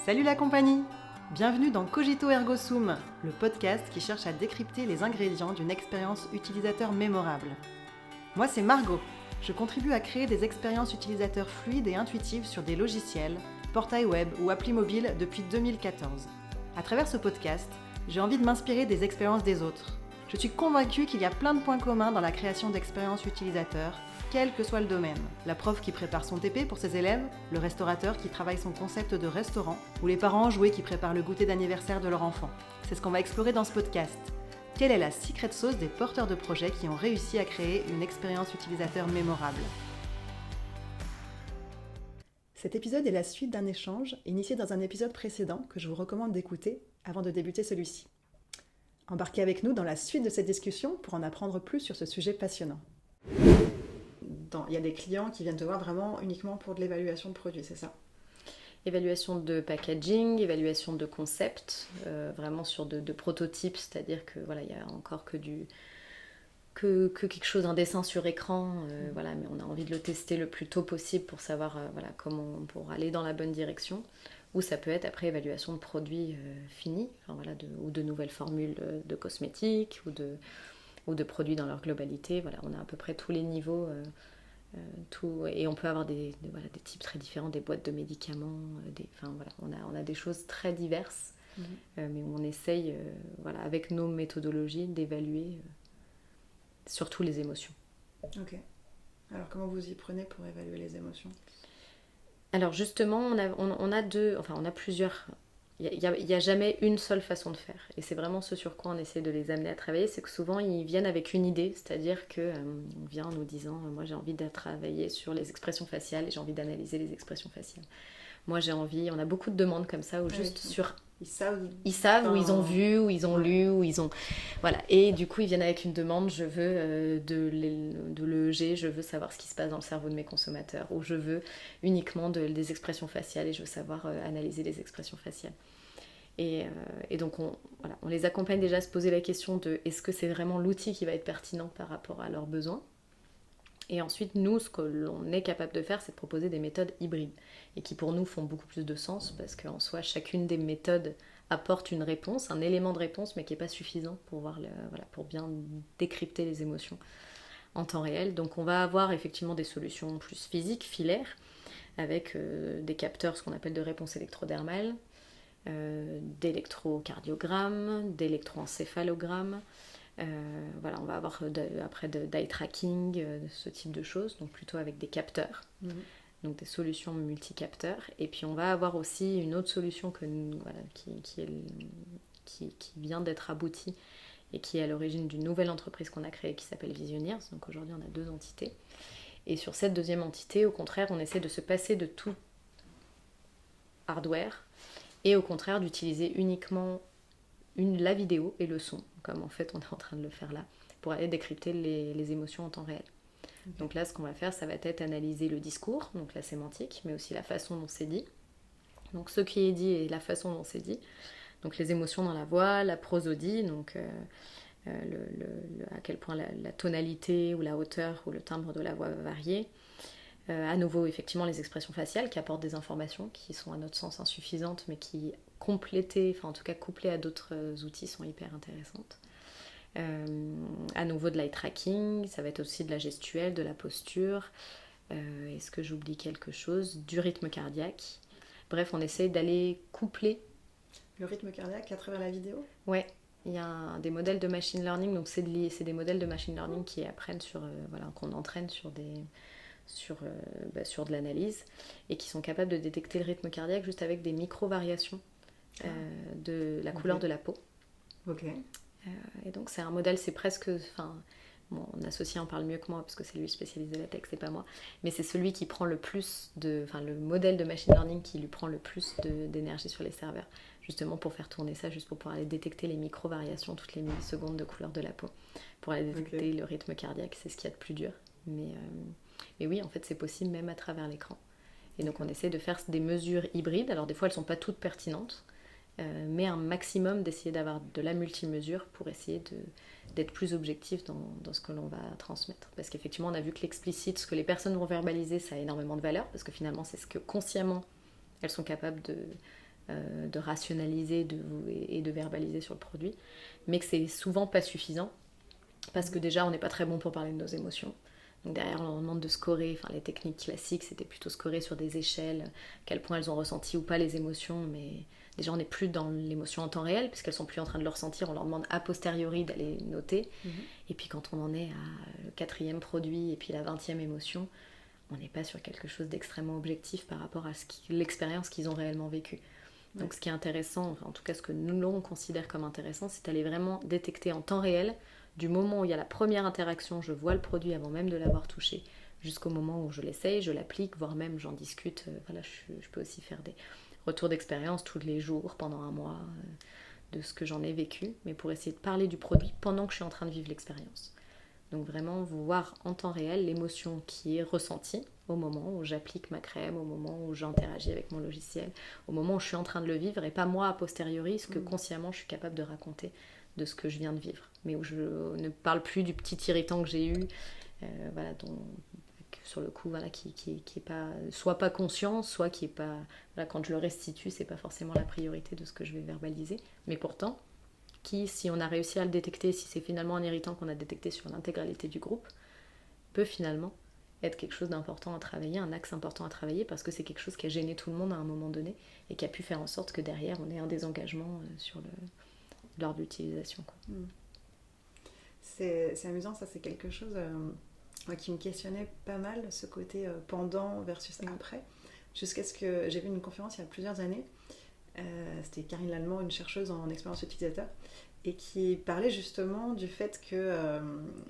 Salut la compagnie! Bienvenue dans Cogito Ergo Sum, le podcast qui cherche à décrypter les ingrédients d'une expérience utilisateur mémorable. Moi c'est Margot, je contribue à créer des expériences utilisateurs fluides et intuitives sur des logiciels, portails web ou applis mobiles depuis 2014. À travers ce podcast, j'ai envie de m'inspirer des expériences des autres. Je suis convaincue qu'il y a plein de points communs dans la création d'expériences utilisateurs, quel que soit le domaine. La prof qui prépare son TP pour ses élèves, le restaurateur qui travaille son concept de restaurant, ou les parents enjoués qui préparent le goûter d'anniversaire de leur enfant. C'est ce qu'on va explorer dans ce podcast. Quelle est la secret sauce des porteurs de projets qui ont réussi à créer une expérience utilisateur mémorable? Cet épisode est la suite d'un échange initié dans un épisode précédent que je vous recommande d'écouter avant de débuter celui-ci. Embarquez avec nous dans la suite de cette discussion pour en apprendre plus sur ce sujet passionnant. Il y a des clients qui viennent te voir vraiment uniquement pour de l'évaluation de produits, c'est ça? Évaluation de packaging, évaluation de concept, vraiment sur de prototypes, c'est-à-dire que voilà, il y a encore que quelque chose, un dessin sur écran, voilà, mais on a envie de le tester le plus tôt possible pour savoir voilà, pour aller dans la bonne direction. Ou ça peut être après évaluation de produits finis, enfin, voilà, ou de nouvelles formules de cosmétiques ou de produits dans leur globalité. Voilà, on a à peu près tous les niveaux. Et on peut avoir des types très différents, des boîtes de médicaments, on a des choses très diverses, mais on essaye voilà, avec nos méthodologies d'évaluer surtout les émotions. Ok. Alors comment vous y prenez pour évaluer les émotions? Alors justement, on a plusieurs. Il n'y a jamais une seule façon de faire. Et c'est vraiment ce sur quoi on essaie de les amener à travailler. C'est que souvent, ils viennent avec une idée. C'est-à-dire qu'on vient en nous disant moi, j'ai envie de travailler sur les expressions faciales et j'ai envie d'analyser les expressions faciales. Moi, j'ai envie... On a beaucoup de demandes comme ça, où juste sur... Ils savent, ou ils ont vu, ou ils ont lu, ou ils ont... Voilà. Et du coup, ils viennent avec une demande. Je veux de l'EEG, je veux savoir ce qui se passe dans le cerveau de mes consommateurs. Ou je veux uniquement des expressions faciales et je veux savoir analyser les expressions faciales. Et donc, on les accompagne déjà à se poser la question de est-ce que c'est vraiment l'outil qui va être pertinent par rapport à leurs besoins. Et ensuite, nous, ce que l'on est capable de faire, c'est de proposer des méthodes hybrides et qui, pour nous, font beaucoup plus de sens parce qu'en soi, chacune des méthodes apporte une réponse, un élément de réponse, mais qui n'est pas suffisant pour bien décrypter les émotions en temps réel. Donc, on va avoir effectivement des solutions plus physiques, filaires, avec des capteurs, ce qu'on appelle de réponse électrodermale, d'électrocardiogramme, d'électroencéphalogramme. On va avoir après d'eye tracking, ce type de choses, donc plutôt avec des capteurs, donc des solutions multicapteurs. Et puis on va avoir aussi une autre solution qui vient d'être aboutie et qui est à l'origine d'une nouvelle entreprise qu'on a créée qui s'appelle Visioneers. Donc aujourd'hui on a 2 entités. Et sur cette deuxième entité, au contraire, on essaie de se passer de tout hardware et au contraire d'utiliser uniquement la vidéo et le son, comme en fait on est en train de le faire là, pour aller décrypter les émotions en temps réel. Okay. Donc là, ce qu'on va faire, ça va être analyser le discours, donc la sémantique, mais aussi la façon dont c'est dit. Donc ce qui est dit et la façon dont c'est dit. Donc les émotions dans la voix, la prosodie, donc à quel point la tonalité ou la hauteur ou le timbre de la voix va varier. À nouveau, effectivement, les expressions faciales qui apportent des informations qui sont à notre sens insuffisantes, mais qui couplées à d'autres outils, sont hyper intéressantes. À nouveau de l'eye tracking, ça va être aussi de la gestuelle, de la posture. Est-ce que j'oublie quelque chose? Du rythme cardiaque. Bref, on essaie d'aller coupler. Le rythme cardiaque à travers la vidéo? Ouais, il y a des modèles de machine learning, donc c'est des modèles de machine learning qui apprennent qu'on entraîne sur de l'analyse et qui sont capables de détecter le rythme cardiaque juste avec des micro-variations de la couleur de la peau. Ok. Et donc c'est un modèle, c'est presque... mon associé en parle mieux que moi parce que c'est lui spécialiste de la tech, c'est pas moi. Mais c'est celui qui prend le modèle de machine learning qui lui prend le plus d'énergie sur les serveurs, justement pour faire tourner ça, juste pour pouvoir aller détecter les micro-variations toutes les millisecondes de couleur de la peau, pour aller détecter le rythme cardiaque, c'est ce qu'il y a de plus dur. Mais oui, en fait, c'est possible même à travers l'écran. Et donc, on essaie de faire des mesures hybrides. Alors, des fois, elles ne sont pas toutes pertinentes, mais un maximum d'essayer d'avoir de la multimesure pour essayer d'être plus objectif dans ce que l'on va transmettre. Parce qu'effectivement, on a vu que l'explicite, ce que les personnes vont verbaliser, ça a énormément de valeur, parce que finalement, c'est ce que consciemment, elles sont capables de rationaliser et de verbaliser sur le produit, mais que c'est souvent pas suffisant, parce que déjà on n'est pas très bon pour parler de nos émotions. Donc derrière on leur demande de scorer, les techniques classiques c'était plutôt scorer sur des échelles, à quel point elles ont ressenti ou pas les émotions, mais déjà on n'est plus dans l'émotion en temps réel, puisqu'elles sont plus en train de le ressentir, on leur demande a posteriori d'aller noter, et puis quand on en est à le 4e produit et puis la 20e émotion, on n'est pas sur quelque chose d'extrêmement objectif par rapport à l'expérience qu'ils ont réellement vécue. Donc ce qui est intéressant, en tout cas ce que nous on considère comme intéressant, c'est d'aller vraiment détecter en temps réel, du moment où il y a la première interaction, je vois le produit avant même de l'avoir touché, jusqu'au moment où je l'essaye, je l'applique, voire même j'en discute. Je peux aussi faire des retours d'expérience tous les jours, pendant un mois, de ce que j'en ai vécu, mais pour essayer de parler du produit pendant que je suis en train de vivre l'expérience. Donc vraiment voir en temps réel l'émotion qui est ressentie au moment où j'applique ma crème, au moment où j'interagis avec mon logiciel, au moment où je suis en train de le vivre, et pas moi a posteriori, ce que consciemment je suis capable de raconter de ce que je viens de vivre. Mais où je ne parle plus du petit irritant que j'ai eu, sur le coup, qui est pas, soit pas conscient, soit qui est pas... quand je le restitue, c'est pas forcément la priorité de ce que je vais verbaliser. Mais pourtant, si on a réussi à le détecter, si c'est finalement un irritant qu'on a détecté sur l'intégralité du groupe, peut finalement être quelque chose d'important à travailler, un axe important à travailler, parce que c'est quelque chose qui a gêné tout le monde à un moment donné et qui a pu faire en sorte que derrière on ait un désengagement lors de l'utilisation. C'est amusant, ça c'est quelque chose qui me questionnait pas mal, ce côté pendant versus après, jusqu'à ce que j'ai vu une conférence il y a plusieurs années. C'était Karine Lallemand, une chercheuse en expérience utilisateur, et qui parlait justement du fait que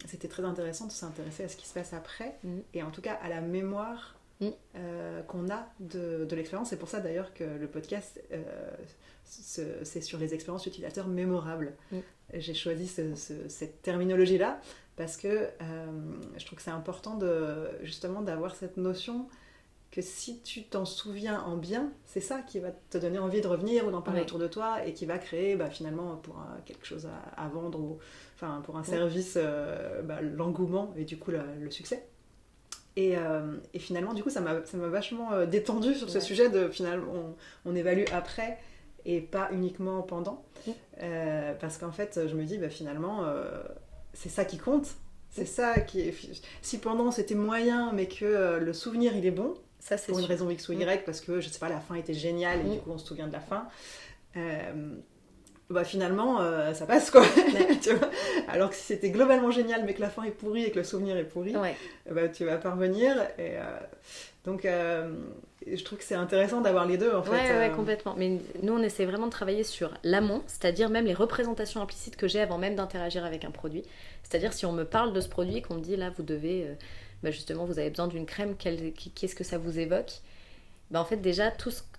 c'était très intéressant de s'intéresser à ce qui se passe après, et en tout cas à la mémoire qu'on a de l'expérience. C'est pour ça d'ailleurs que le podcast, c'est sur les expériences utilisateurs mémorables. J'ai choisi cette terminologie-là parce que je trouve que c'est important justement d'avoir cette notion que si tu t'en souviens en bien, c'est ça qui va te donner envie de revenir ou d'en parler autour de toi, et qui va créer finalement pour quelque chose à vendre, ou pour un service, l'engouement et du coup le succès. Et finalement du coup ça m'a vachement détendu sur ce sujet de finalement on évalue après et pas uniquement pendant, parce qu'en fait je me dis finalement c'est ça qui compte, c'est ça qui est... Si pendant c'était moyen mais que le souvenir il est bon, ça, c'est pour une raison X ou Y, parce que je sais pas, la fin était géniale et du coup on se souvient de la fin, finalement ça passe quoi. Tu vois, alors que si c'était globalement génial mais que la fin est pourrie et que le souvenir est pourri, tu vas pas revenir. Et donc je trouve que c'est intéressant d'avoir les deux en fait. Ouais, complètement. Mais nous on essaie vraiment de travailler sur l'amont, c'est-à-dire même les représentations implicites que j'ai avant même d'interagir avec un produit. C'est-à-dire si on me parle de ce produit, qu'on me dit là vous devez justement vous avez besoin d'une crème, qu'est-ce que ça vous évoque, en fait déjà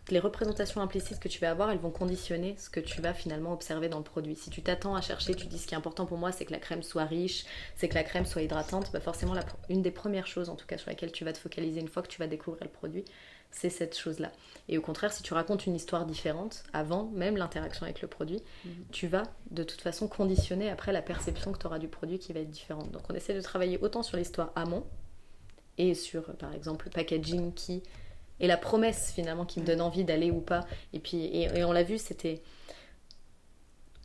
les représentations implicites que tu vas avoir, elles vont conditionner ce que tu vas finalement observer dans le produit. Si tu t'attends à chercher, tu dis ce qui est important pour moi c'est que la crème soit riche, c'est que la crème soit hydratante, forcément une des premières choses en tout cas sur laquelle tu vas te focaliser une fois que tu vas découvrir le produit, c'est cette chose-là. Et au contraire, si tu racontes une histoire différente avant même l'interaction avec le produit, tu vas de toute façon conditionner après la perception que tu auras du produit qui va être différente. Donc on essaie de travailler autant sur l'histoire amont et sur par exemple le packaging qui est la promesse finalement qui me donne envie d'aller ou pas. Et puis et on l'a vu,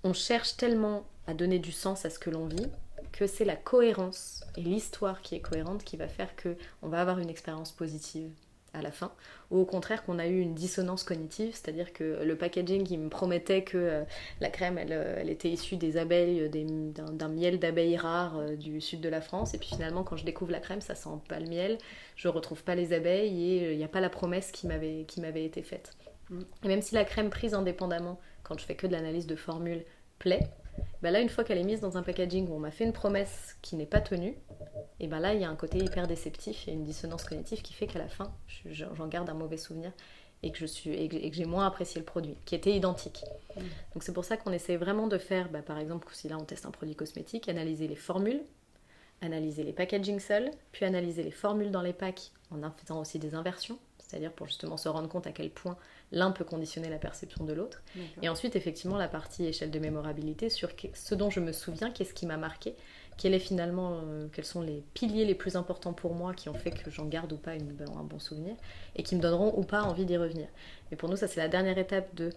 on cherche tellement à donner du sens à ce que l'on vit que c'est la cohérence et l'histoire qui est cohérente qui va faire qu'on va avoir une expérience positive à la fin, ou au contraire qu'on a eu une dissonance cognitive, c'est-à-dire que le packaging qui me promettait que la crème elle était issue des abeilles, d'un miel d'abeilles rares du sud de la France, et puis finalement quand je découvre la crème ça sent pas le miel, je retrouve pas les abeilles et il n'y a pas la promesse qui m'avait été faite. Et même si la crème prise indépendamment, quand je fais que de l'analyse de formule, plaît, là une fois qu'elle est mise dans un packaging où on m'a fait une promesse qui n'est pas tenue, et là il y a un côté hyper déceptif, il y a une dissonance cognitive qui fait qu'à la fin j'en garde un mauvais souvenir et que j'ai moins apprécié le produit qui était identique. Donc c'est pour ça qu'on essaie vraiment de faire par exemple si là on teste un produit cosmétique, analyser les formules, analyser les packaging seuls, puis analyser les formules dans les packs en faisant aussi des inversions, c'est-à-dire pour justement se rendre compte à quel point l'un peut conditionner la perception de l'autre. D'accord. Et ensuite, effectivement, la partie échelle de mémorabilité sur ce dont je me souviens, qu'est-ce qui m'a marqué, quels sont les piliers les plus importants pour moi qui ont fait que j'en garde ou pas un bon souvenir et qui me donneront ou pas envie d'y revenir. Et pour nous, ça c'est la dernière étape de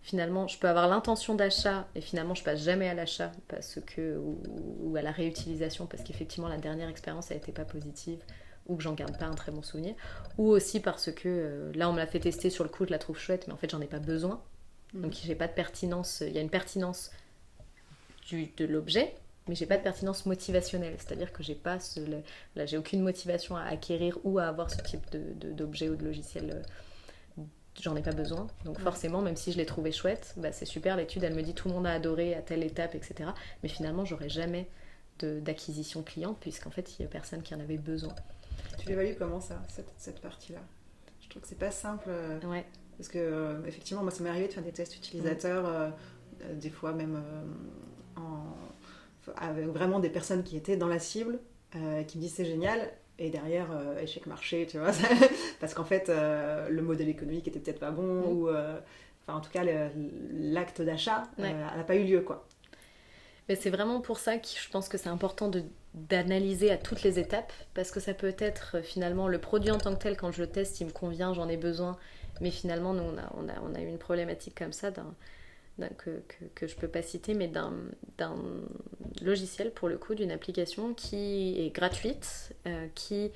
finalement, je peux avoir l'intention d'achat et finalement je passe jamais à l'achat ou à la réutilisation parce qu'effectivement la dernière expérience elle n'était pas positive ou que j'en garde pas un très bon souvenir, ou aussi parce que là on me l'a fait tester sur le coup, je la trouve chouette mais en fait j'en ai pas besoin, donc j'ai pas de pertinence, il y a une pertinence de l'objet mais j'ai pas de pertinence motivationnelle, c'est-à-dire que j'ai aucune motivation à acquérir ou à avoir ce type d'objet ou de logiciel, j'en ai pas besoin, donc forcément même si je l'ai trouvé chouette, c'est super, l'étude elle me dit tout le monde a adoré à telle étape, etc., mais finalement j'aurais jamais d'acquisition client puisqu'en fait il y a personne qui en avait besoin. Tu l'évalues comment ça, cette partie-là? Je trouve que c'est pas simple, ouais. Parce que effectivement moi ça m'est arrivé de faire des tests utilisateurs, des fois même avec vraiment des personnes qui étaient dans la cible, qui me disent c'est génial, et derrière échec marché, tu vois, parce qu'en fait le modèle économique était peut-être pas bon, ou en tout cas l'acte d'achat n'a pas eu lieu, quoi. Mais c'est vraiment pour ça que je pense que c'est important d'analyser à toutes les étapes, parce que ça peut être finalement le produit en tant que tel, quand je le teste, il me convient, j'en ai besoin, mais finalement nous on a eu une problématique comme ça que je peux pas citer, mais d'un logiciel pour le coup, d'une application qui est gratuite, qui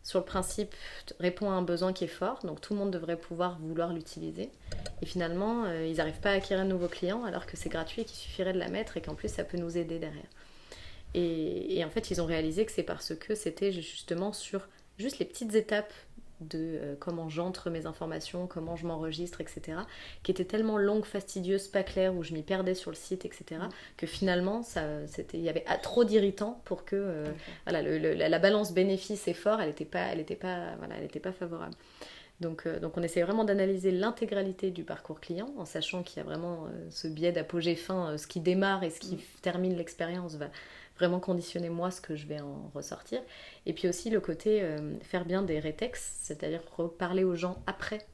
sur le principe répond à un besoin qui est fort, donc tout le monde devrait pouvoir vouloir l'utiliser, et finalement ils n'arrivent pas à acquérir de nouveaux clients alors que c'est gratuit et qu'il suffirait de la mettre et qu'en plus ça peut nous aider derrière. Et en fait ils ont réalisé que c'est parce que c'était justement sur juste les petites étapes de comment j'entre mes informations, comment je m'enregistre, etc., qui étaient tellement longues, fastidieuses, pas claires, où je m'y perdais sur le site, etc., que finalement, il y avait trop d'irritants pour que voilà, la balance bénéfice-effort, elle n'était pas favorable. Donc on essaie vraiment d'analyser l'intégralité du parcours client, en sachant qu'il y a vraiment ce biais d'apogée fin, ce qui démarre et ce qui termine l'expérience va vraiment conditionner moi ce que je vais en ressortir. Et puis aussi le côté faire bien des rétex, c'est-à-dire reparler aux gens après,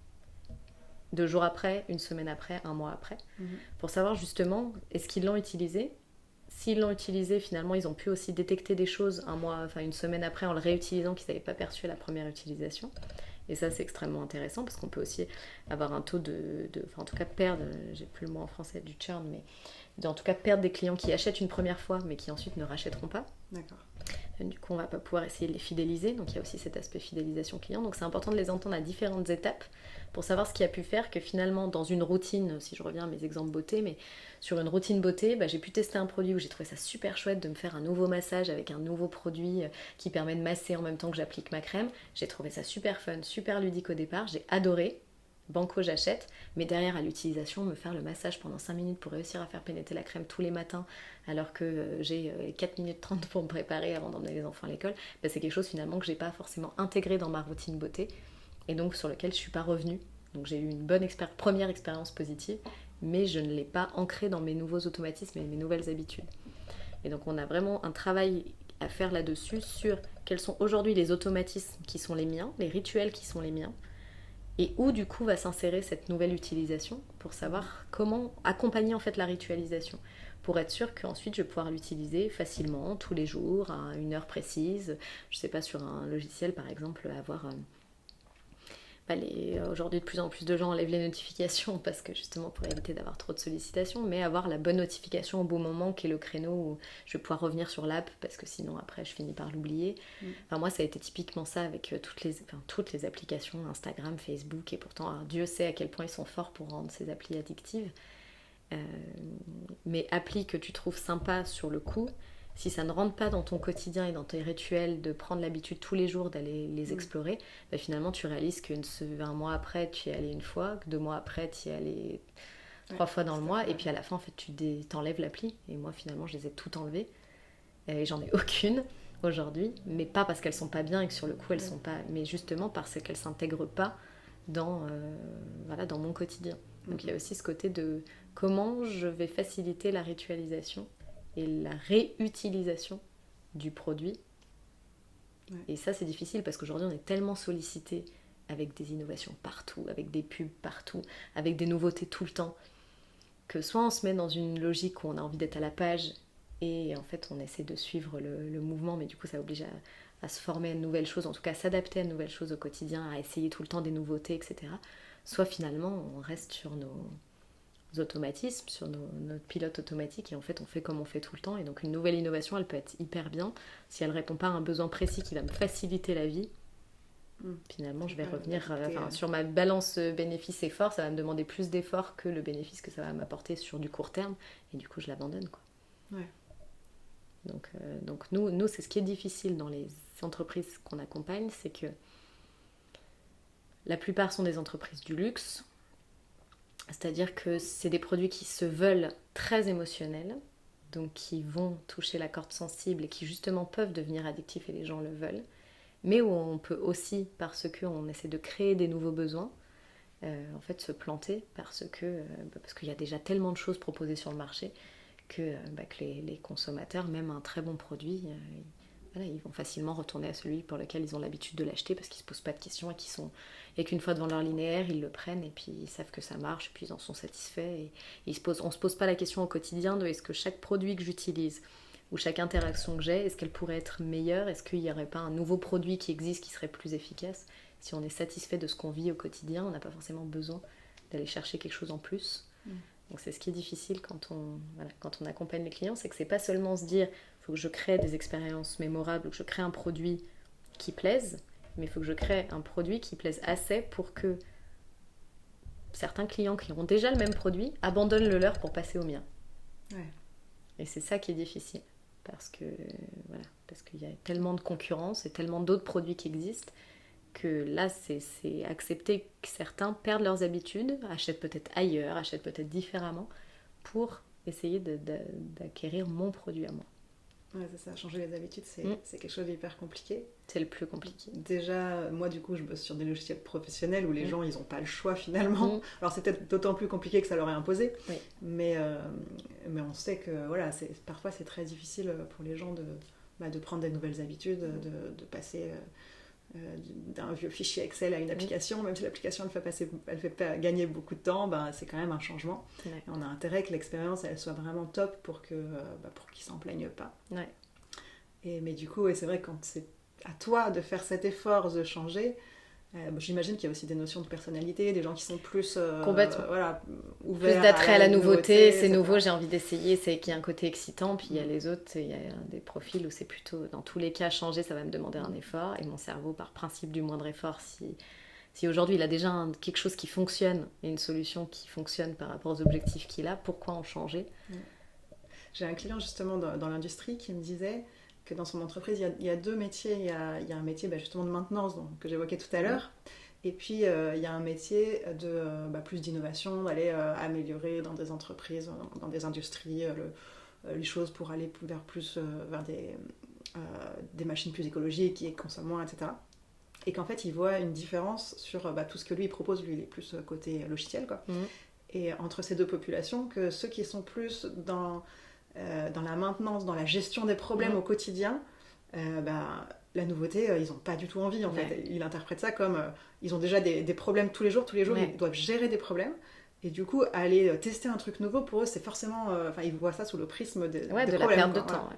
2 jours après, 1 semaine après, 1 mois après, pour savoir justement est-ce qu'ils l'ont utilisé. S'ils l'ont utilisé, finalement, ils ont pu aussi détecter des choses 1 semaine après en le réutilisant qu'ils n'avaient pas perçu à la première utilisation. Et ça, c'est extrêmement intéressant parce qu'on peut aussi avoir un taux en tout cas perdre, j'ai plus le mot en français du churn, mais en tout cas perdre des clients qui achètent une première fois mais qui ensuite ne rachèteront pas. D'accord. Du coup, on va pas pouvoir essayer de les fidéliser, donc il y a aussi cet aspect fidélisation client. Donc c'est important de les entendre à différentes étapes pour savoir ce qui a pu faire que finalement dans une routine, si je reviens à mes exemples beauté, mais sur une routine beauté, j'ai pu tester un produit où j'ai trouvé ça super chouette de me faire un nouveau massage avec un nouveau produit qui permet de masser en même temps que j'applique ma crème. J'ai trouvé ça super fun, super ludique au départ, j'ai adoré. Banco, j'achète, mais derrière à l'utilisation, me faire le massage pendant 5 minutes pour réussir à faire pénétrer la crème tous les matins alors que j'ai 4 minutes 30 pour me préparer avant d'emmener les enfants à l'école, c'est quelque chose finalement que j'ai pas forcément intégré dans ma routine beauté et donc sur lequel je suis pas revenue. Donc j'ai eu une bonne première expérience positive, mais je ne l'ai pas ancrée dans mes nouveaux automatismes et mes nouvelles habitudes. Et donc on a vraiment un travail à faire là-dessus sur quels sont aujourd'hui les automatismes qui sont les miens, les rituels qui sont les miens, et où du coup va s'insérer cette nouvelle utilisation pour savoir comment accompagner en fait la ritualisation pour être sûr qu'ensuite je vais pouvoir l'utiliser facilement tous les jours à une heure précise. Je sais pas, sur un logiciel par exemple, avoir aujourd'hui de plus en plus de gens enlèvent les notifications parce que justement pour éviter d'avoir trop de sollicitations, mais avoir la bonne notification au bon moment qui est le créneau où je vais pouvoir revenir sur l'app parce que sinon après je finis par l'oublier. Enfin, moi ça a été typiquement ça avec toutes les applications, Instagram, Facebook, et pourtant Dieu sait à quel point ils sont forts pour rendre ces applis addictives. Mais applis que tu trouves sympa sur le coup, si ça ne rentre pas dans ton quotidien et dans tes rituels de prendre l'habitude tous les jours d'aller les explorer, finalement tu réalises qu'un mois après tu y es allé 1 fois, que 2 mois après tu y es allé 3 fois dans le mois, et puis à la fin en fait tu t'enlèves l'appli. Et moi finalement je les ai toutes enlevées et j'en ai aucune aujourd'hui, mais pas parce qu'elles sont pas bien et que sur le coup elles sont pas, mais justement parce qu'elles s'intègrent pas dans mon quotidien. Donc il y a aussi ce côté de comment je vais faciliter la ritualisation et la réutilisation du produit. Et ça c'est difficile parce qu'aujourd'hui on est tellement sollicité avec des innovations partout, avec des pubs partout, avec des nouveautés tout le temps, que soit on se met dans une logique où on a envie d'être à la page Et en fait, on essaie de suivre le mouvement, mais du coup, ça oblige à se former à de nouvelles choses, en tout cas à s'adapter à de nouvelles choses au quotidien, à essayer tout le temps des nouveautés, etc. Soit finalement, on reste sur nos automatismes, sur notre pilote automatique, et en fait, on fait comme on fait tout le temps. Et donc, une nouvelle innovation, elle peut être hyper bien. Si elle ne répond pas à un besoin précis qui va me faciliter la vie, finalement, je vais revenir sur ma balance bénéfice-effort. Ça va me demander plus d'efforts que le bénéfice que ça va m'apporter sur du court terme. Et du coup, je l'abandonne, quoi. Ouais. Donc nous, c'est ce qui est difficile dans les entreprises qu'on accompagne, c'est que la plupart sont des entreprises du luxe, c'est-à-dire que c'est des produits qui se veulent très émotionnels, donc qui vont toucher la corde sensible et qui justement peuvent devenir addictifs et les gens le veulent, mais où on peut aussi, parce qu'on essaie de créer des nouveaux besoins, en fait se planter parce qu'il y a déjà tellement de choses proposées sur le marché que les consommateurs, même un très bon produit, ils vont facilement retourner à celui pour lequel ils ont l'habitude de l'acheter parce qu'ils ne se posent pas de questions et qu'une fois devant leur linéaire, ils le prennent et puis ils savent que ça marche et puis ils en sont satisfaits. Et on ne se pose pas la question au quotidien de est-ce que chaque produit que j'utilise ou chaque interaction que j'ai, est-ce qu'elle pourrait être meilleure? Est-ce qu'il n'y aurait pas un nouveau produit qui existe qui serait plus efficace? Si on est satisfait de ce qu'on vit au quotidien, on n'a pas forcément besoin d'aller chercher quelque chose en plus. Donc c'est ce qui est difficile quand on accompagne les clients, c'est que c'est pas seulement se dire il faut que je crée des expériences mémorables ou que je crée un produit qui plaise, mais il faut que je crée un produit qui plaise assez pour que certains clients qui ont déjà le même produit abandonnent le leur pour passer au mien. Ouais. Et c'est ça qui est difficile parce qu'il y a tellement de concurrence et tellement d'autres produits qui existent que là, c'est accepter que certains perdent leurs habitudes, achètent peut-être ailleurs, achètent peut-être différemment, pour essayer d'acquérir mon produit à moi. Ouais, c'est ça, changer les habitudes, c'est quelque chose d'hyper compliqué. C'est le plus compliqué. Déjà, moi du coup, je bosse sur des logiciels professionnels où les gens, ils n'ont pas le choix finalement. Alors c'est peut-être d'autant plus compliqué que ça leur est imposé, mais on sait que voilà, parfois c'est très difficile pour les gens de prendre des nouvelles habitudes, de passer d'un vieux fichier Excel à une application, même si l'application elle fait gagner beaucoup de temps, c'est quand même un changement. Ouais. Et on a intérêt que l'expérience elle soit vraiment top pour qu'ils s'en plaignent pas. Ouais. Mais du coup, c'est vrai que quand c'est à toi de faire cet effort de changer, j'imagine qu'il y a aussi des notions de personnalité, des gens qui sont plus ouverts, plus d'attrait à la nouveauté, c'est nouveau, j'ai envie d'essayer, c'est qu'il y a un côté excitant, puis il y a les autres, il y a des profils où c'est plutôt, dans tous les cas, changer, ça va me demander un effort, et mon cerveau, par principe du moindre effort, si aujourd'hui il a déjà quelque chose qui fonctionne, et une solution qui fonctionne par rapport aux objectifs qu'il a, pourquoi en changer? J'ai un client justement dans l'industrie qui me disait que dans son entreprise, il y a deux métiers. Il y a un métier justement de maintenance que j'évoquais tout à l'heure. Et puis, il y a un métier de plus d'innovation, d'aller améliorer dans des entreprises, dans des industries, les choses pour aller vers des machines plus écologiques qui consomment moins, etc. Et qu'en fait, il voit une différence sur tout ce que lui il propose. Lui, il est plus côté logiciel, quoi. Et entre ces deux populations, que ceux qui sont plus dans la maintenance, dans la gestion des problèmes au quotidien, la nouveauté, ils n'ont pas du tout envie en fait. Ils interprètent ça comme ils ont déjà des problèmes tous les jours ils doivent gérer des problèmes et du coup aller tester un truc nouveau pour eux c'est forcément ils voient ça sous le prisme des problèmes, la perte de temps.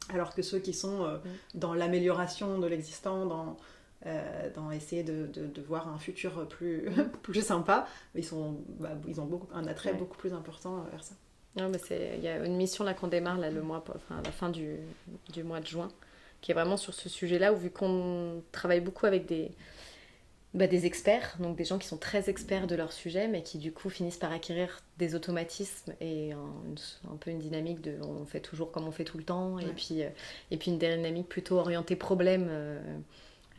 Alors que ceux qui sont dans l'amélioration de l'existant, dans essayer de voir un futur plus sympa, ils ont un attrait beaucoup plus important vers ça. Non, mais il y a une mission là qu'on démarre là, à la fin du mois de juin, qui est vraiment sur ce sujet-là, où vu qu'on travaille beaucoup avec des experts, donc des gens qui sont très experts de leur sujet, mais qui du coup finissent par acquérir des automatismes et un peu une dynamique de on fait toujours comme on fait tout le temps, et puis une dynamique plutôt orientée problème,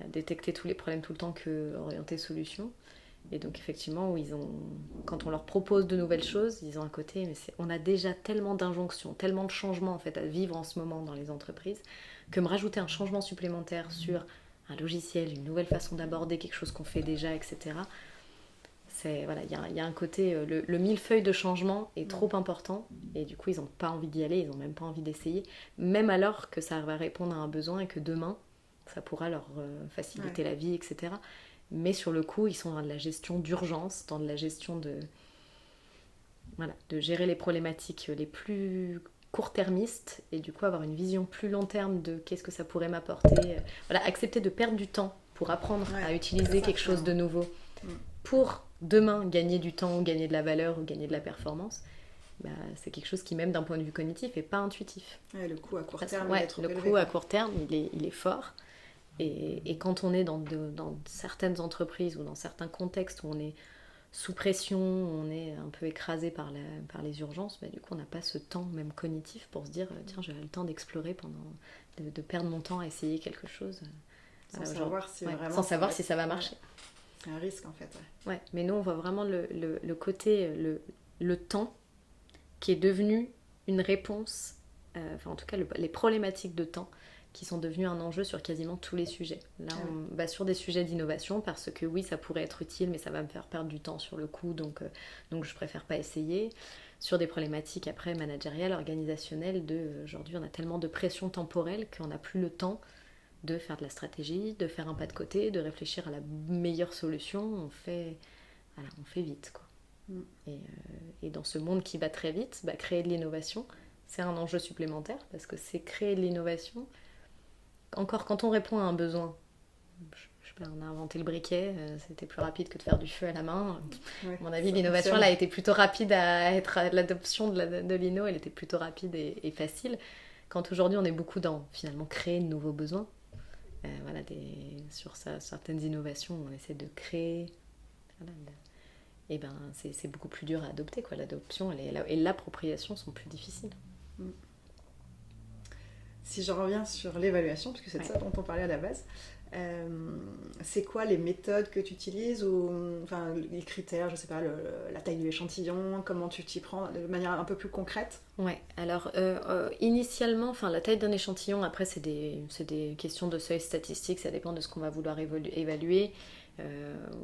détecter tous les problèmes tout le temps que orientée solution. Et donc effectivement, quand on leur propose de nouvelles choses, ils ont un côté, mais on a déjà tellement d'injonctions, tellement de changements en fait à vivre en ce moment dans les entreprises, que me rajouter un changement supplémentaire sur un logiciel, une nouvelle façon d'aborder quelque chose qu'on fait déjà, etc. Il y a un côté, le millefeuille de changement est trop important, et du coup ils n'ont pas envie d'y aller, ils n'ont même pas envie d'essayer, même alors que ça va répondre à un besoin et que demain, ça pourra leur faciliter la vie, etc. Mais sur le coup, ils sont dans de la gestion d'urgence, dans de la gestion de gérer les problématiques les plus court-termiste et du coup avoir une vision plus long terme de qu'est-ce que ça pourrait m'apporter. Voilà, accepter de perdre du temps pour apprendre à utiliser quelque chose de nouveau pour demain gagner du temps, gagner de la valeur ou gagner de la performance. Bah, c'est quelque chose qui, même d'un point de vue cognitif, n'est pas intuitif. Ouais, le coût à court terme, le coût à court terme, il est fort. Et quand on est dans certaines entreprises ou dans certains contextes où on est sous pression, on est un peu écrasé par les urgences, bah, du coup on n'a pas ce temps même cognitif pour se dire tiens, j'aurai le temps d'explorer de perdre mon temps à essayer quelque chose. Sans savoir si vraiment sans savoir si ça va marcher. C'est un risque en fait. Ouais, mais nous on voit vraiment le côté, le temps qui est devenu une réponse, enfin en tout cas les problématiques de temps qui sont devenus un enjeu sur quasiment tous les sujets. Là, on va sur des sujets d'innovation parce que oui, ça pourrait être utile, mais ça va me faire perdre du temps sur le coup, donc je préfère pas essayer. Sur des problématiques après managériales, organisationnelles, aujourd'hui on a tellement de pression temporelle qu'on n'a plus le temps de faire de la stratégie, de faire un pas de côté, de réfléchir à la meilleure solution. On fait vite, quoi. Et dans ce monde qui va très vite, créer de l'innovation, c'est un enjeu supplémentaire parce que c'est créer de l'innovation. Encore quand on répond à un besoin, je sais pas, on a inventé le briquet, c'était plus rapide que de faire du feu à la main. À mon avis, l'innovation elle a été plutôt rapide l'adoption de l'inno, elle était plutôt rapide et facile. Quand aujourd'hui on est beaucoup dans finalement créer de nouveaux besoins, sur certaines innovations, on essaie de créer. Et c'est beaucoup plus dur à adopter, quoi. L'adoption et l'appropriation sont plus difficiles. Si je reviens sur l'évaluation, parce que c'est de ça dont on parlait à la base, c'est quoi les méthodes que tu utilises ou enfin, les critères, je sais pas, la taille de l'échantillon, comment tu t'y prends de manière un peu plus concrète? Ouais, alors initialement, la taille d'un échantillon, après c'est des questions de seuil statistique, ça dépend de ce qu'on va vouloir évaluer.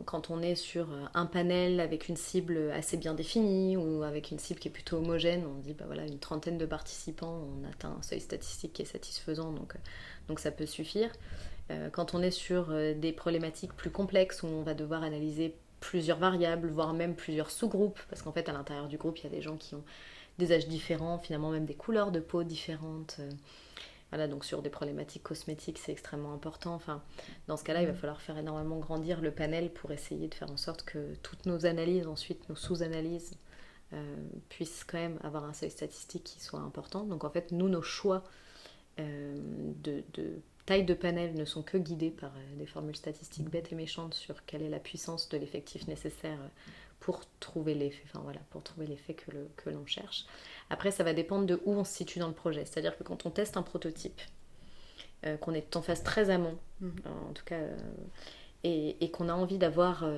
Quand on est sur un panel avec une cible assez bien définie ou avec une cible qui est plutôt homogène, on dit une trentaine de participants, on atteint un seuil statistique qui est satisfaisant, donc ça peut suffire. Quand on est sur des problématiques plus complexes où on va devoir analyser plusieurs variables, voire même plusieurs sous-groupes, parce qu'en fait à l'intérieur du groupe il y a des gens qui ont des âges différents, finalement même des couleurs de peau différentes. Donc sur des problématiques cosmétiques, c'est extrêmement important. Dans ce cas-là, il va falloir faire énormément grandir le panel pour essayer de faire en sorte que toutes nos analyses, ensuite nos sous-analyses, puissent quand même avoir un seuil statistique qui soit important. Donc en fait, nous, nos choix de taille de panel ne sont que guidés par des formules statistiques bêtes et méchantes sur quelle est la puissance de l'effectif nécessaire pour trouver l'effet, que l'on cherche. Après, ça va dépendre de où on se situe dans le projet. C'est-à-dire que quand on teste un prototype, qu'on est en phase très amont, en tout cas, et qu'on a envie d'avoir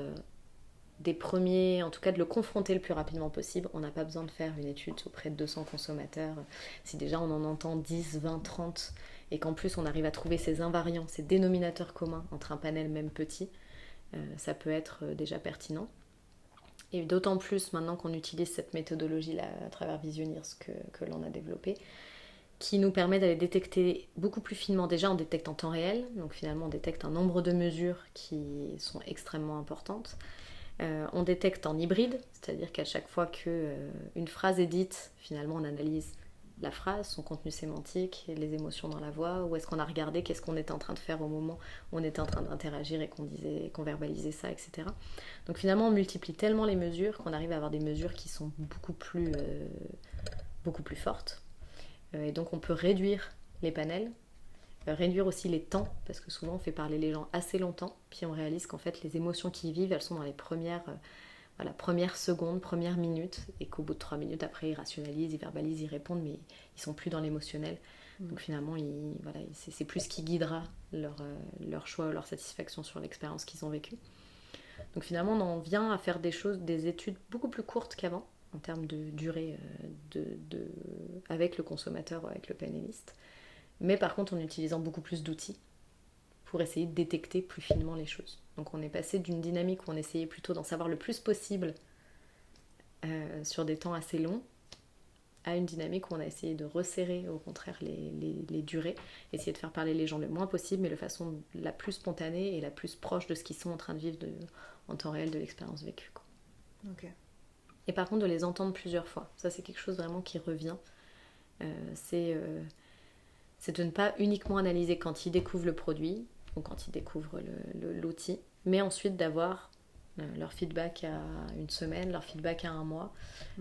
des premiers, en tout cas de le confronter le plus rapidement possible, on n'a pas besoin de faire une étude auprès de 200 consommateurs. Si déjà on en entend 10, 20, 30, et qu'en plus on arrive à trouver ces invariants, ces dénominateurs communs entre un panel même petit, ça peut être déjà pertinent. Et d'autant plus maintenant qu'on utilise cette méthodologie-là à travers Visioneers que l'on a développée, qui nous permet d'aller détecter beaucoup plus finement. Déjà, on détecte en temps réel, donc finalement on détecte un nombre de mesures qui sont extrêmement importantes. On détecte en hybride, c'est-à-dire qu'à chaque fois qu'une phrase est dite, finalement on analyse la phrase, son contenu sémantique, les émotions dans la voix, où est-ce qu'on a regardé, qu'est-ce qu'on était en train de faire au moment où on était en train d'interagir et qu'on verbalisait ça, etc. Donc finalement on multiplie tellement les mesures qu'on arrive à avoir des mesures qui sont beaucoup plus fortes. Et donc on peut réduire les panels, réduire aussi les temps, parce que souvent on fait parler les gens assez longtemps, puis on réalise qu'en fait les émotions qu'ils vivent, elles sont dans les premières secondes, premières minutes, et qu'au bout de 3 minutes après ils rationalisent, ils verbalisent, ils répondent, mais ils sont plus dans l'émotionnel. Donc finalement c'est plus ce qui guidera leur choix, leur satisfaction sur l'expérience qu'ils ont vécue. Donc finalement on en vient à faire des études beaucoup plus courtes qu'avant en termes de durée avec le consommateur ou avec le panéliste, mais par contre en utilisant beaucoup plus d'outils pour essayer de détecter plus finement les choses. Donc on est passé d'une dynamique où on essayait plutôt d'en savoir le plus possible sur des temps assez longs, à une dynamique où on a essayé de resserrer au contraire les durées, essayer de faire parler les gens le moins possible, mais de façon la plus spontanée et la plus proche de ce qu'ils sont en train de vivre en temps réel de l'expérience vécue. Ok. Et par contre de les entendre plusieurs fois, ça c'est quelque chose vraiment qui revient. C'est de ne pas uniquement analyser quand ils découvrent le produit ou quand ils découvrent l'outil, mais ensuite d'avoir leur feedback à une semaine, leur feedback à un mois,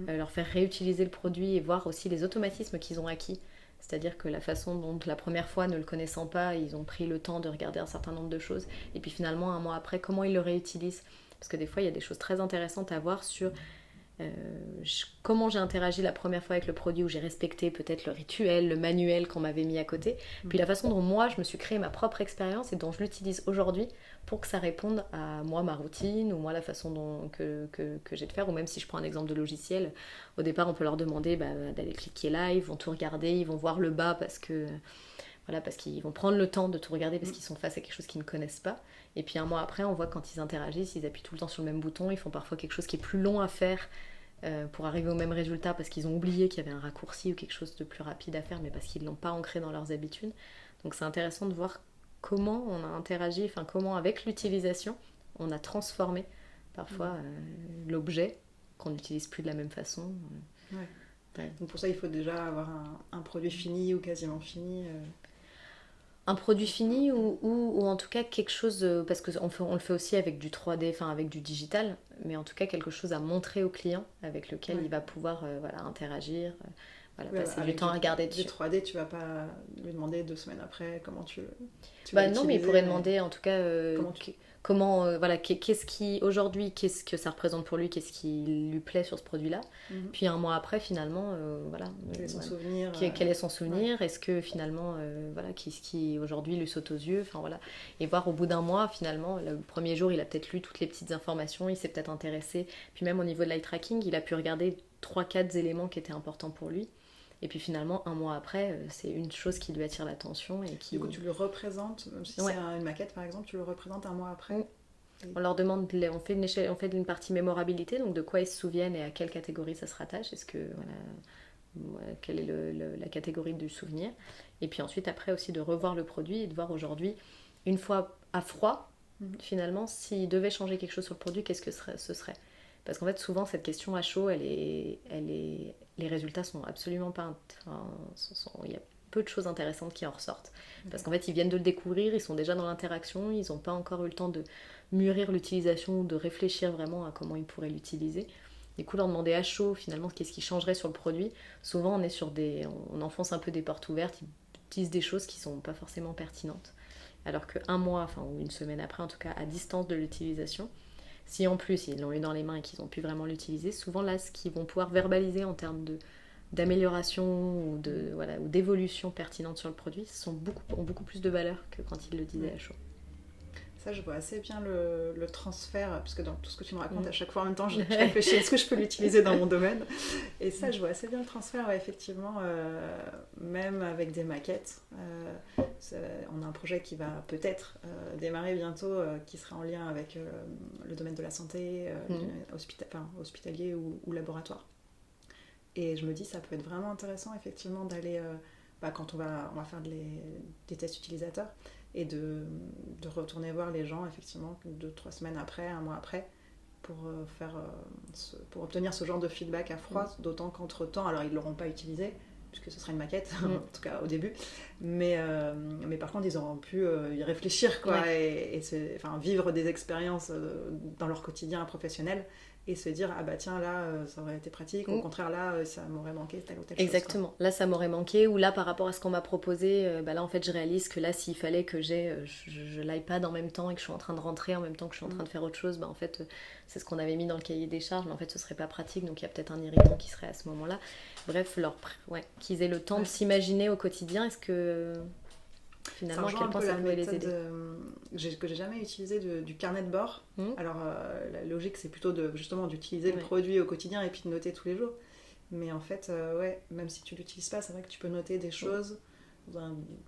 leur faire réutiliser le produit et voir aussi les automatismes qu'ils ont acquis. C'est-à-dire que la façon dont la première fois, ne le connaissant pas, ils ont pris le temps de regarder un certain nombre de choses, et puis finalement, un mois après, comment ils le réutilisent. Parce que des fois, il y a des choses très intéressantes à voir sur comment j'ai interagi la première fois avec le produit, où j'ai respecté peut-être le rituel, le manuel qu'on m'avait mis à côté, puis la façon dont moi je me suis créé ma propre expérience et dont je l'utilise aujourd'hui pour que ça réponde à moi, ma routine, ou moi la façon que j'ai de faire. Ou même si je prends un exemple de logiciel, au départ on peut leur demander d'aller cliquer là, ils vont tout regarder, ils vont voir le bas parce qu'ils vont prendre le temps de tout regarder parce qu'ils sont face à quelque chose qu'ils ne connaissent pas. Et puis un mois après, on voit quand ils interagissent, ils appuient tout le temps sur le même bouton, ils font parfois quelque chose qui est plus long à faire pour arriver au même résultat parce qu'ils ont oublié qu'il y avait un raccourci ou quelque chose de plus rapide à faire, mais parce qu'ils ne l'ont pas ancré dans leurs habitudes. Donc c'est intéressant de voir comment on a interagi, comment avec l'utilisation, on a transformé parfois l'objet qu'on n'utilise plus de la même façon. Ouais. Donc pour ça, il faut déjà avoir un produit fini ou quasiment fini. Un produit fini ou en tout cas quelque chose, parce qu'on le fait aussi avec du 3D, avec du digital, mais en tout cas quelque chose à montrer au client avec lequel il va pouvoir interagir, passer du temps à regarder dessus. Du 3D, tu vas pas lui demander 2 semaines après comment tu non, mais il pourrait demander en tout cas qu'est-ce que ça représente pour lui, qu'est-ce qui lui plaît sur ce produit-là. Puis un mois après, finalement, quel est son souvenir, quel est son souvenir, est-ce que finalement, qu'est-ce qui aujourd'hui lui saute aux yeux, et voir au bout d'un mois, finalement, le premier jour, il a peut-être lu toutes les petites informations, il s'est peut-être intéressé, puis même au niveau de l'eye tracking, il a pu regarder 3-4 éléments qui étaient importants pour lui. Et puis finalement, un mois après, c'est une chose qui lui attire l'attention. Et qui... Du coup, tu le représentes, même si c'est une maquette par exemple, tu le représentes un mois après. On leur demande, on fait une partie mémorabilité, donc de quoi ils se souviennent et à quelle catégorie ça se rattache. Est-ce que, quelle est la catégorie du souvenir. Et puis ensuite, après aussi de revoir le produit et de voir aujourd'hui, une fois à froid, finalement, s'il devait changer quelque chose sur le produit, qu'est-ce que ce serait. Parce qu'en fait, souvent, cette question à chaud, les résultats sont absolument pas... il y a peu de choses intéressantes qui en ressortent. Parce qu'en fait, ils viennent de le découvrir, ils sont déjà dans l'interaction, ils n'ont pas encore eu le temps de mûrir l'utilisation ou de réfléchir vraiment à comment ils pourraient l'utiliser. Du coup, leur demander à chaud, finalement, qu'est-ce qui changerait sur le produit. Souvent, on enfonce un peu des portes ouvertes, ils disent des choses qui ne sont pas forcément pertinentes. Alors qu'un mois, ou une semaine après, en tout cas, à distance de l'utilisation, si en plus ils l'ont eu dans les mains et qu'ils ont pu vraiment l'utiliser, souvent là ce qu'ils vont pouvoir verbaliser en termes d'amélioration ou d'évolution pertinente sur le produit ont beaucoup plus de valeur que quand ils le disaient à chaud. Ça, je vois assez bien le transfert, parce que dans tout ce que tu me racontes, à chaque fois en même temps, je réfléchis, est-ce que je peux l'utiliser dans mon domaine ? Et ça, je vois assez bien le transfert, effectivement, même avec des maquettes. On a un projet qui va peut-être démarrer bientôt, qui sera en lien avec le domaine de la santé, hospitalier ou laboratoire. Et je me dis, ça peut être vraiment intéressant, effectivement, d'aller, quand on va faire des tests utilisateurs, et de retourner voir les gens, effectivement, 2-3 semaines après, un mois après, pour obtenir ce genre de feedback à froid, d'autant qu'entre-temps, alors ils ne l'auront pas utilisé, puisque ce sera une maquette, en tout cas au début, mais par contre, ils auront pu y réfléchir, et vivre des expériences dans leur quotidien professionnel, et se dire, tiens, là, ça aurait été pratique, au contraire, là, ça m'aurait manqué telle ou telle chose. Exactement. Là, ça m'aurait manqué, ou là, par rapport à ce qu'on m'a proposé, là, en fait, je réalise que là, s'il fallait que je l'iPad en même temps et que je suis en train de rentrer en même temps que je suis en train de faire autre chose, en fait, c'est ce qu'on avait mis dans le cahier des charges, mais en fait, ce serait pas pratique, donc il y a peut-être un irritant qui serait à ce moment-là. Bref, qu'ils aient le temps de s'imaginer au quotidien, est-ce que... Finalement, à quel point ça pouvait les aider. Que j'ai jamais utilisé du carnet de bord. Alors, la logique, c'est plutôt justement d'utiliser le produit au quotidien et puis de noter tous les jours. Mais en fait, même si tu l'utilises pas, c'est vrai que tu peux noter des choses.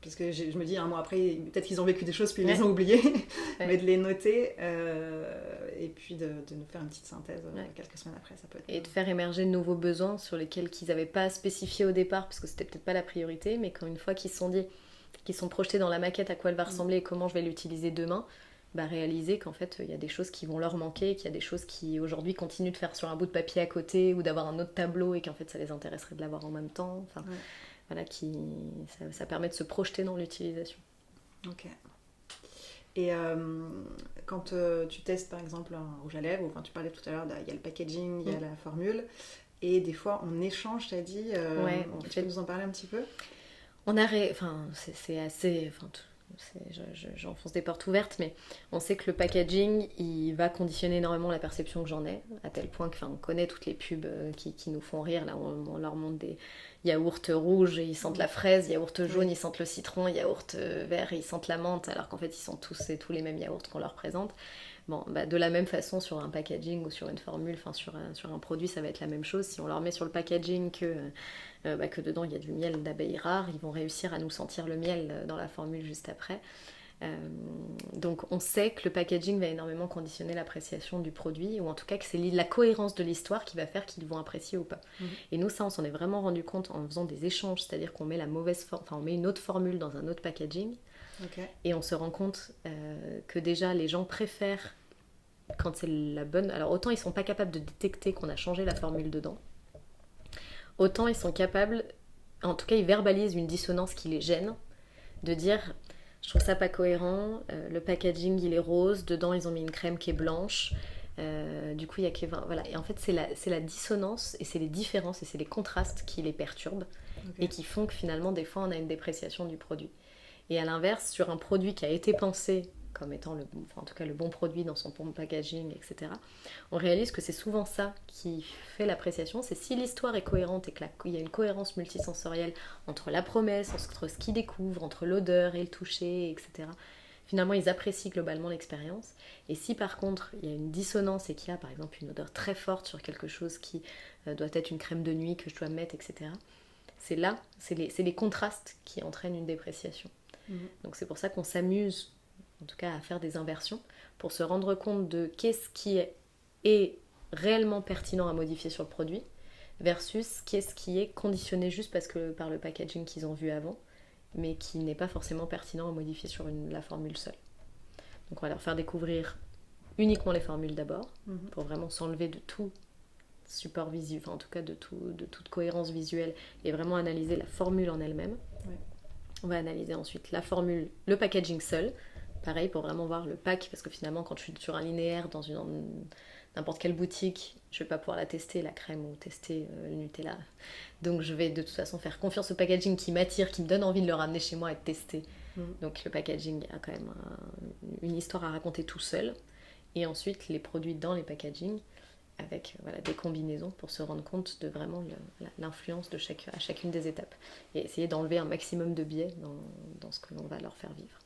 Parce que je me dis, un mois après, peut-être qu'ils ont vécu des choses puis ils les ont oubliées. Mais de les noter et puis de nous faire une petite synthèse quelques semaines après, ça peut être... Et de faire émerger de nouveaux besoins sur lesquels qu'ils n'avaient pas spécifié au départ, parce que c'était peut-être pas la priorité, mais quand une fois qu'ils se sont dit... qui sont projetés dans la maquette à quoi elle va ressembler et comment je vais l'utiliser demain, réaliser qu'en fait il y a des choses qui vont leur manquer, qu'il y a des choses qui aujourd'hui continuent de faire sur un bout de papier à côté ou d'avoir un autre tableau et qu'en fait ça les intéresserait de l'avoir en même temps. voilà, ça permet de se projeter dans l'utilisation. Ok. Et quand tu testes par exemple un rouge à lèvres, enfin tu parlais tout à l'heure, il y a le packaging, il y a la formule, et des fois on échange, t'as dit, tu peux nous en parler un petit peu? C'est assez... j'enfonce des portes ouvertes, mais on sait que le packaging, il va conditionner énormément la perception que j'en ai, à tel point que on connaît toutes les pubs qui nous font rire. Là, on leur montre des yaourts rouges, ils sentent la fraise, yaourt jaune, ils sentent le citron, yaourt vert, ils sentent la menthe, alors qu'en fait, ils sentent tous les mêmes yaourts qu'on leur présente. Bon, de la même façon, sur un packaging ou sur une formule, sur un produit, ça va être la même chose. Si on leur met sur le packaging que dedans il y a du miel d'abeille rare, ils vont réussir à nous sentir le miel dans la formule juste après. Donc on sait que le packaging va énormément conditionner l'appréciation du produit, ou en tout cas que c'est la cohérence de l'histoire qui va faire qu'ils vont apprécier ou pas. Et nous, ça, on s'en est vraiment rendu compte en faisant des échanges, c'est-à-dire qu'on met on met une autre formule dans un autre packaging. Et on se rend compte que déjà les gens préfèrent quand c'est la bonne. Alors autant ils sont pas capables de détecter qu'on a changé la formule dedans, autant ils sont capables, en tout cas ils verbalisent une dissonance qui les gêne, de dire je trouve ça pas cohérent, le packaging il est rose, dedans ils ont mis une crème qui est blanche, du coup il y a que 20, voilà. Et en fait c'est la dissonance et c'est les différences et c'est les contrastes qui les perturbent et qui font que finalement des fois on a une dépréciation du produit. Et à l'inverse, sur un produit qui a été pensé comme étant en tout cas le bon produit dans son bon packaging, etc., on réalise que c'est souvent ça qui fait l'appréciation. C'est si l'histoire est cohérente et qu'il y a une cohérence multisensorielle entre la promesse, entre ce qu'ils découvrent, entre l'odeur et le toucher, etc., finalement ils apprécient globalement l'expérience. Et si par contre il y a une dissonance et qu'il y a par exemple une odeur très forte sur quelque chose qui doit être une crème de nuit que je dois mettre, etc., c'est les contrastes qui entraînent une dépréciation. Donc c'est pour ça qu'on s'amuse, en tout cas, à faire des inversions pour se rendre compte de qu'est-ce qui est réellement pertinent à modifier sur le produit versus qu'est-ce qui est conditionné juste par le packaging qu'ils ont vu avant, mais qui n'est pas forcément pertinent à modifier sur la formule seule. Donc on va leur faire découvrir uniquement les formules d'abord, pour vraiment s'enlever de tout support visuel, enfin en tout cas de toute cohérence visuelle, et vraiment analyser la formule en elle-même. On va analyser ensuite la formule, le packaging seul, pareil pour vraiment voir le pack, parce que finalement quand je suis sur un linéaire dans n'importe quelle boutique, je vais pas pouvoir la tester, la crème, ou tester le Nutella. Donc je vais de toute façon faire confiance au packaging qui m'attire, qui me donne envie de le ramener chez moi et de tester. Donc le packaging a quand même une histoire à raconter tout seul. Et ensuite les produits dans les packaging, avec des combinaisons pour se rendre compte de vraiment l'influence à chacune des étapes et essayer d'enlever un maximum de biais dans ce que l'on va leur faire vivre.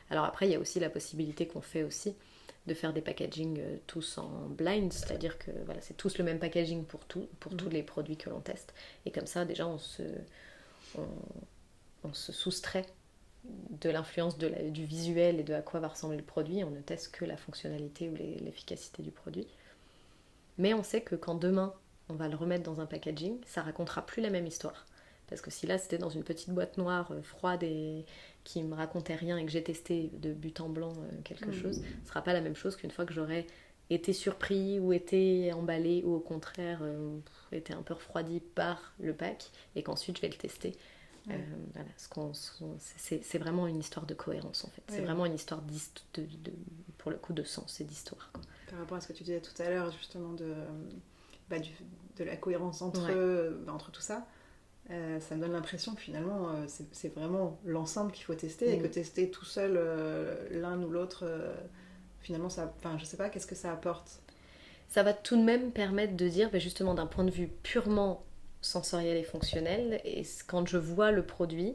Alors après il y a aussi la possibilité qu'on fait aussi de faire des packaging tous en blind, c'est-à-dire que c'est tous le même packaging pour tous les produits que l'on teste, et comme ça déjà on se soustrait de l'influence du visuel et de à quoi va ressembler le produit. On ne teste que la fonctionnalité ou l'efficacité du produit. Mais on sait que quand demain on va le remettre dans un packaging, ça racontera plus la même histoire. Parce que si là c'était dans une petite boîte noire froide et qui me racontait rien et que j'ai testé de but en blanc quelque chose, ce sera pas la même chose qu'une fois que j'aurai été surpris ou été emballé ou au contraire été un peu refroidi par le pack et qu'ensuite je vais le tester. C'est vraiment une histoire de cohérence en fait. C'est vraiment une histoire pour le coup de sens et d'histoire, quoi. Par rapport à ce que tu disais tout à l'heure justement de la cohérence entre tout ça, ça me donne l'impression que finalement c'est vraiment l'ensemble qu'il faut tester, et que tester tout seul l'un ou l'autre, finalement je sais pas, qu'est-ce que ça apporte? Ça va tout de même permettre de dire justement d'un point de vue purement sensoriel et fonctionnel, et quand je vois le produit,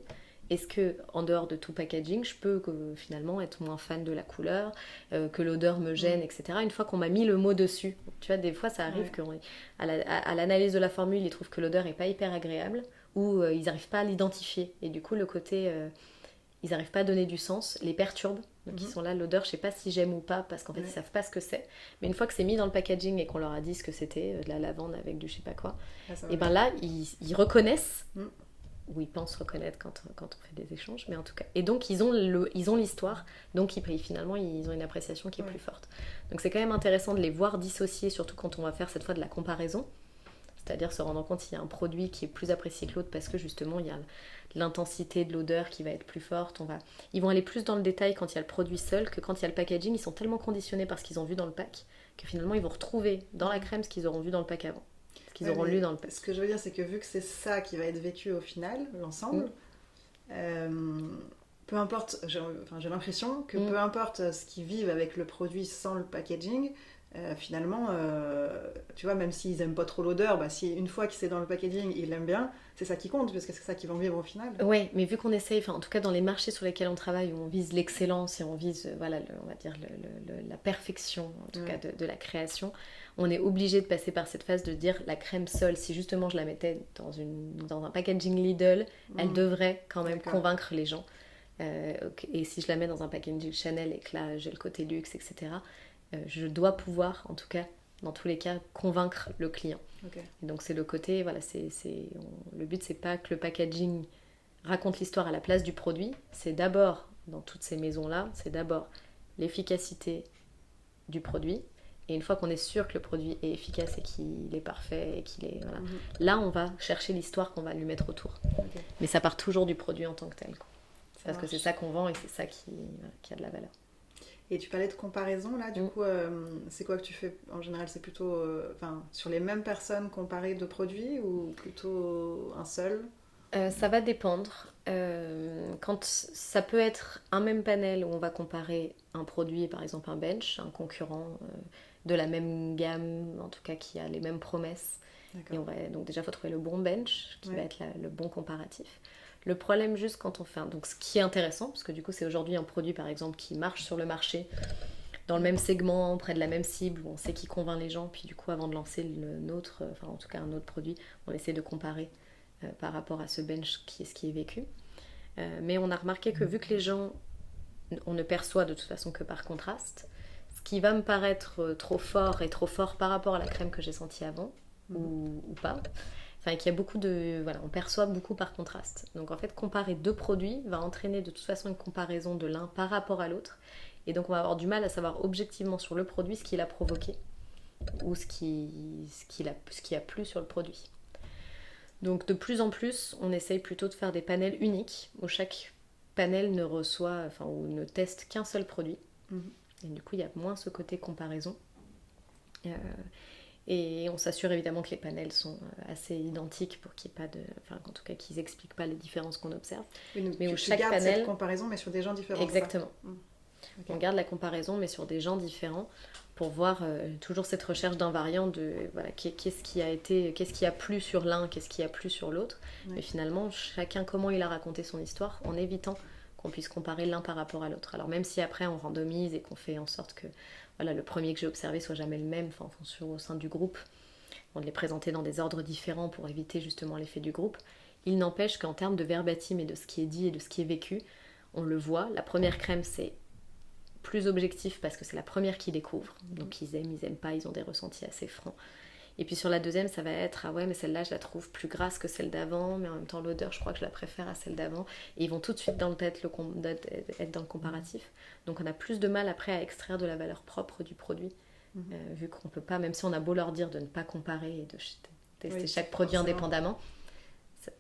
est-ce que en dehors de tout packaging je peux finalement être moins fan de la couleur, que l'odeur me gêne, etc. Une fois qu'on m'a mis le mot dessus, tu vois, des fois ça arrive qu'à l'analyse de la formule ils trouvent que l'odeur est pas hyper agréable, ou ils n'arrivent pas à l'identifier, et du coup le côté ils n'arrivent pas à donner du sens, les perturbe. Donc ils sont là, l'odeur, je sais pas si j'aime ou pas, parce qu'en fait ils savent pas ce que c'est. Mais une fois que c'est mis dans le packaging et qu'on leur a dit ce que c'était, de la lavande avec du je sais pas quoi, et là ils reconnaissent, ou ils pensent reconnaître quand on fait des échanges, mais en tout cas. Et donc ils ont l'histoire, donc finalement ils ont une appréciation qui est plus forte. Donc c'est quand même intéressant de les voir dissocier, surtout quand on va faire cette fois de la comparaison. c'est-à-dire se rendre compte s'il y a un produit qui est plus apprécié que l'autre parce que justement il y a l'intensité de l'odeur qui va être plus forte. Ils vont aller plus dans le détail quand il y a le produit seul que quand il y a le packaging. Ils sont tellement conditionnés par ce qu'ils ont vu dans le pack que finalement ils vont retrouver dans la crème ce qu'ils auront vu dans le pack avant, ce qu'ils auront lu dans le pack. Ce que je veux dire, c'est que vu que c'est ça qui va être vécu au final, l'ensemble, peu importe, j'ai l'impression que peu importe ce qu'ils vivent avec le produit sans le packaging, finalement, tu vois, même s'ils aiment pas trop l'odeur, si une fois que c'est dans le packaging, ils l'aiment bien, c'est ça qui compte, parce que c'est ça qu'ils vont vivre au final. Ouais, mais vu qu'on essaye, en tout cas dans les marchés sur lesquels on travaille, où on vise l'excellence et on vise, on va dire la perfection, en tout cas de la création, on est obligé de passer par cette phase de dire la crème seule, si justement je la mettais dans un packaging Lidl, elle devrait quand même convaincre les gens. Et si je la mets dans un packaging Chanel et que là j'ai le côté luxe, etc., je dois pouvoir, en tout cas, dans tous les cas, convaincre le client. Et donc c'est le côté, le but c'est pas que le packaging raconte l'histoire à la place du produit, c'est d'abord, dans toutes ces maisons-là, c'est d'abord l'efficacité du produit, et une fois qu'on est sûr que le produit est efficace et qu'il est parfait, et qu'il est, là on va chercher l'histoire qu'on va lui mettre autour. Mais ça part toujours du produit en tant que tel, quoi. Parce que c'est ça qu'on vend et c'est ça qui a de la valeur. Et tu parlais de comparaison là, du coup, c'est quoi que tu fais en général? C'est plutôt sur les mêmes personnes comparer deux produits ou plutôt un seul? Ça va dépendre. Quand ça peut être un même panel où on va comparer un produit, par exemple un bench, un concurrent de la même gamme, en tout cas qui a les mêmes promesses. Et donc déjà, il faut trouver le bon bench qui va être le bon comparatif. Le problème juste quand on fait donc ce qui est intéressant, parce que du coup c'est aujourd'hui un produit par exemple qui marche sur le marché, dans le même segment, près de la même cible, où on sait qui convainc les gens, puis du coup avant de lancer nôtre, en tout cas un autre produit, on essaie de comparer par rapport à ce bench ce qui est vécu. Mais on a remarqué que vu que les gens, on ne perçoit de toute façon que par contraste, ce qui va me paraître trop fort et trop fort par rapport à la crème que j'ai sentie avant, ou pas, qu'il y a beaucoup on perçoit beaucoup par contraste. Donc en fait, comparer deux produits va entraîner de toute façon une comparaison de l'un par rapport à l'autre. Et donc on va avoir du mal à savoir objectivement sur le produit ce qu'il a provoqué ou ce qui a plu sur le produit. Donc de plus en plus, on essaye plutôt de faire des panels uniques où chaque panel ne reçoit, ou ne teste qu'un seul produit. Et du coup, il y a moins ce côté comparaison. Et on s'assure évidemment que les panels sont assez identiques pour qu'il n'y ait pas de... en tout cas qu'ils n'expliquent pas les différences qu'on observe. Mais où chaque panel... cette comparaison mais sur des gens différents. Exactement. On garde la comparaison mais sur des gens différents pour voir toujours cette recherche d'invariants de qu'est-ce qui a plu sur l'un, qu'est-ce qui a plu sur l'autre. Mais finalement, chacun comment il a raconté son histoire en évitant qu'on puisse comparer l'un par rapport à l'autre. Alors même si après on randomise et qu'on fait en sorte que le premier que j'ai observé soit jamais le même, en fonction au sein du groupe, on les présentait dans des ordres différents pour éviter justement l'effet du groupe. Il n'empêche qu'en termes de verbatim et de ce qui est dit et de ce qui est vécu, on le voit, la première crème c'est plus objectif parce que c'est la première qu'ils découvrent, donc ils aiment pas, ils ont des ressentis assez francs. Et puis sur la deuxième, ça va être ah ouais mais celle-là je la trouve plus grasse que celle d'avant, mais en même temps l'odeur je crois que je la préfère à celle d'avant. Et ils vont tout de suite dans le tête être dans le comparatif. Donc on a plus de mal après à extraire de la valeur propre du produit, vu qu'on peut pas, même si on a beau leur dire de ne pas comparer et de tester chaque produit indépendamment,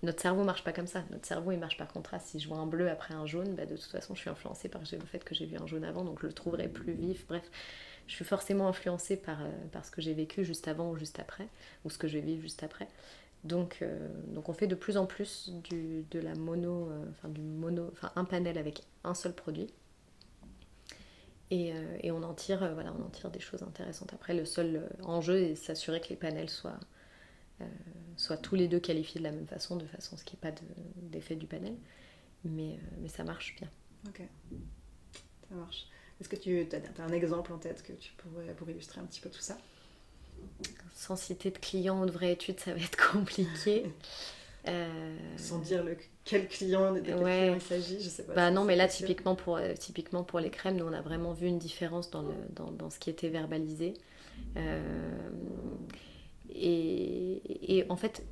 notre cerveau marche pas comme ça. Notre cerveau il marche par contraste. Si je vois un bleu après un jaune, de toute façon je suis influencée par le fait que j'ai vu un jaune avant, donc je le trouverai plus vif. Bref, je suis forcément influencée par ce que j'ai vécu juste avant ou juste après, ou ce que je vais vivre juste après. Donc on fait de plus en plus de la mono, un panel avec un seul produit. Et on en tire des choses intéressantes. Après, le seul enjeu est de s'assurer que les panels soient tous les deux qualifiés de la même façon, de façon à ce qu'il n'y ait pas d'effet du panel. Mais ça marche bien. Ok, ça marche. Est-ce que tu as un exemple en tête que tu pourrais pour illustrer un petit peu tout ça? Sans citer de client ou de vraie étude, ça va être compliqué. Sans dire quel client, de quel client il s'agit, je sais pas. Non, mais là, typiquement pour les crèmes, nous, on a vraiment vu une différence dans ce qui était verbalisé. Et en fait,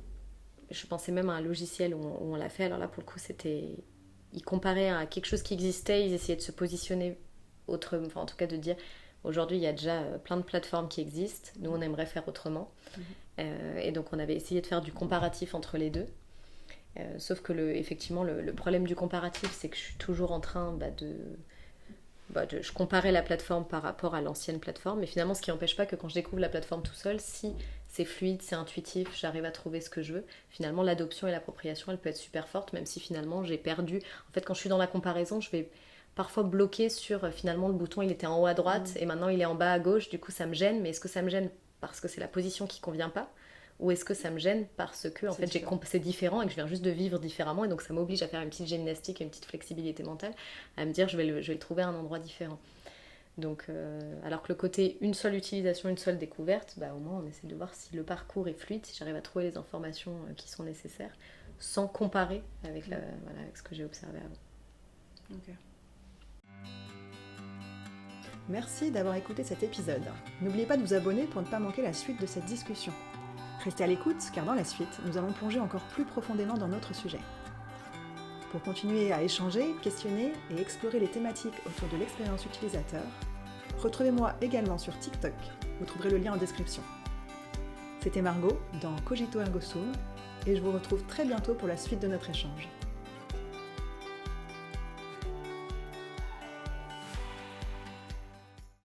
je pensais même à un logiciel où on l'a fait. Alors là, pour le coup, ils comparaient à quelque chose qui existait, ils essayaient de se positionner en tout cas de dire Aujourd'hui, il y a déjà plein de plateformes qui existent. Nous, on aimerait faire autrement. Et donc, on avait essayé de faire du comparatif entre les deux. Sauf que effectivement, le problème du comparatif, c'est que je suis toujours en train je comparais la plateforme par rapport à l'ancienne plateforme, mais finalement, ce qui n'empêche pas que quand je découvre la plateforme tout seul, si c'est fluide, c'est intuitif, j'arrive à trouver ce que je veux, finalement, l'adoption et l'appropriation, elle peut être super forte, même si finalement, j'ai perdu. En fait, quand je suis dans la comparaison, je vais parfois bloquer sur, finalement, le bouton, il était en haut à droite, et maintenant, il est en bas à gauche, du coup, ça me gêne, mais est-ce que ça me gêne parce que c'est la position qui convient pas, ou est-ce que ça me gêne parce que c'est différent et que je viens juste de vivre différemment, et donc ça m'oblige à faire une petite gymnastique et une petite flexibilité mentale, à me dire je vais le trouver à un endroit différent. Donc, alors que le côté une seule utilisation, une seule découverte, au moins on essaie de voir si le parcours est fluide, si j'arrive à trouver les informations qui sont nécessaires, sans comparer avec, avec ce que j'ai observé avant. Ok. Merci d'avoir écouté cet épisode. N'oubliez pas de vous abonner pour ne pas manquer la suite de cette discussion. Restez à l'écoute, car dans la suite, nous allons plonger encore plus profondément dans notre sujet. Pour continuer à échanger, questionner et explorer les thématiques autour de l'expérience utilisateur, retrouvez-moi également sur TikTok, vous trouverez le lien en description. C'était Margot dans Cogito Ergo Sum, et je vous retrouve très bientôt pour la suite de notre échange.